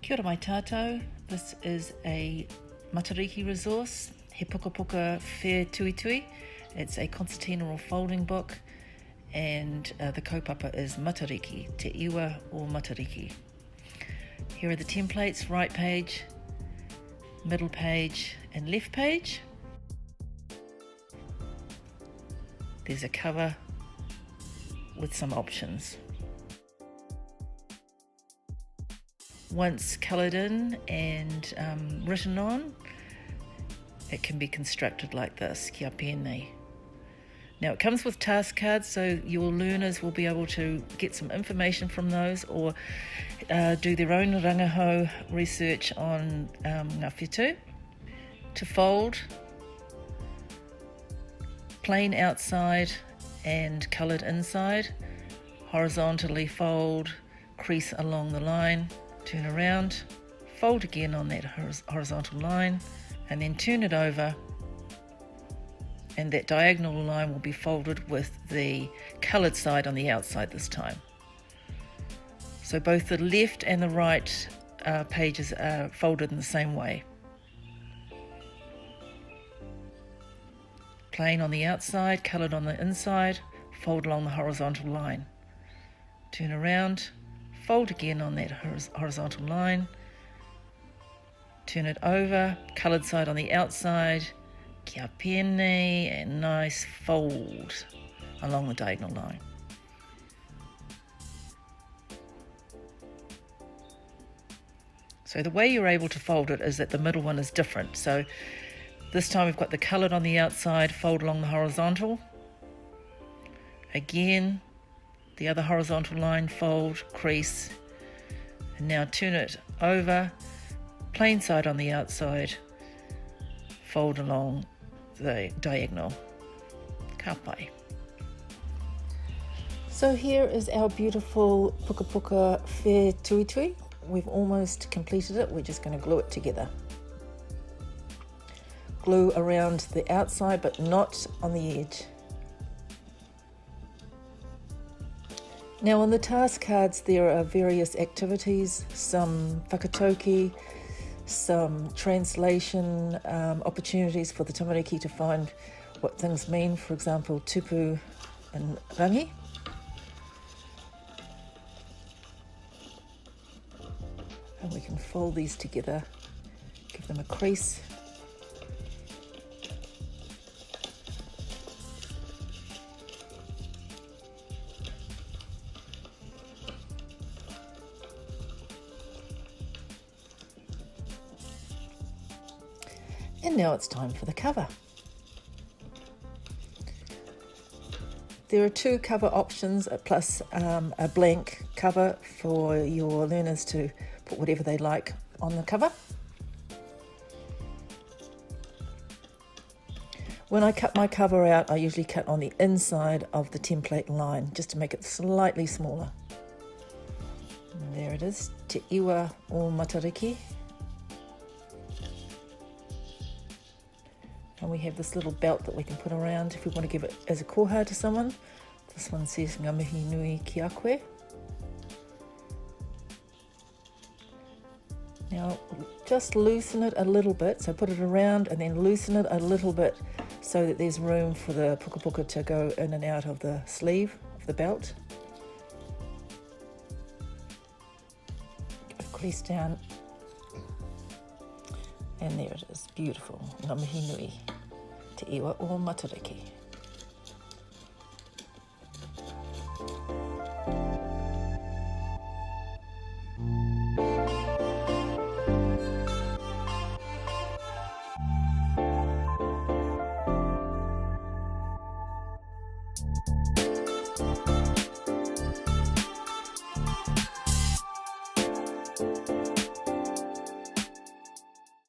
Kia ora mai tātou. This is a Matariki resource, he pukapuka whētuitui. It's a concertina or folding book, and the kaupapa is Matariki, Te Iwa or Matariki. Here are the templates: right page, middle page and left page. There's a cover with some options. Once coloured in and written on, it can be constructed like this, kia pēnei. Now it comes with task cards, so your learners will be able to get some information from those, or do their own rangahau research on ngā whetū. To fold, plain outside and coloured inside, horizontally fold, crease along the line, turn around, fold again on that horizontal line, and then turn it over, and that diagonal line will be folded with the coloured side on the outside this time. So both the left and the right pages are folded in the same way. Plain on the outside, coloured on the inside, fold along the horizontal line. Turn around, fold again on that horizontal line, turn it over, coloured side on the outside, kia pēnei, and nice fold along the diagonal line. So the way you're able to fold it is that the middle one is different. So this time we've got the coloured on the outside, fold along the horizontal. Again, the other horizontal line, fold, crease, and now turn it over, plain side on the outside, fold along the diagonal. Ka pai. So here is our beautiful pukapuka whētuitui. We've almost completed it. We're just going to glue it together. Glue around the outside but not on the edge. Now on the task cards there are various activities, some whakatauki, some translation opportunities for the tamariki to find what things mean, for example tupu and rangi. And we can fold these together, give them a crease. And now it's time for the cover. There are two cover options, plus a blank cover for your learners to put whatever they like on the cover. When I cut my cover out, I usually cut on the inside of the template line, just to make it slightly smaller. And there it is, Te Iwa or Matariki. And we have this little belt that we can put around if we want to give it as a koha to someone. This one says ngā mihi nui ki a koe. Now just loosen it a little bit, so put it around and then loosen it a little bit so that there's room for the pukapuka to go in and out of the sleeve of the belt. Give it a crease down. And there it is, beautiful. Ngā mihi nui, Te Iwa o Matariki.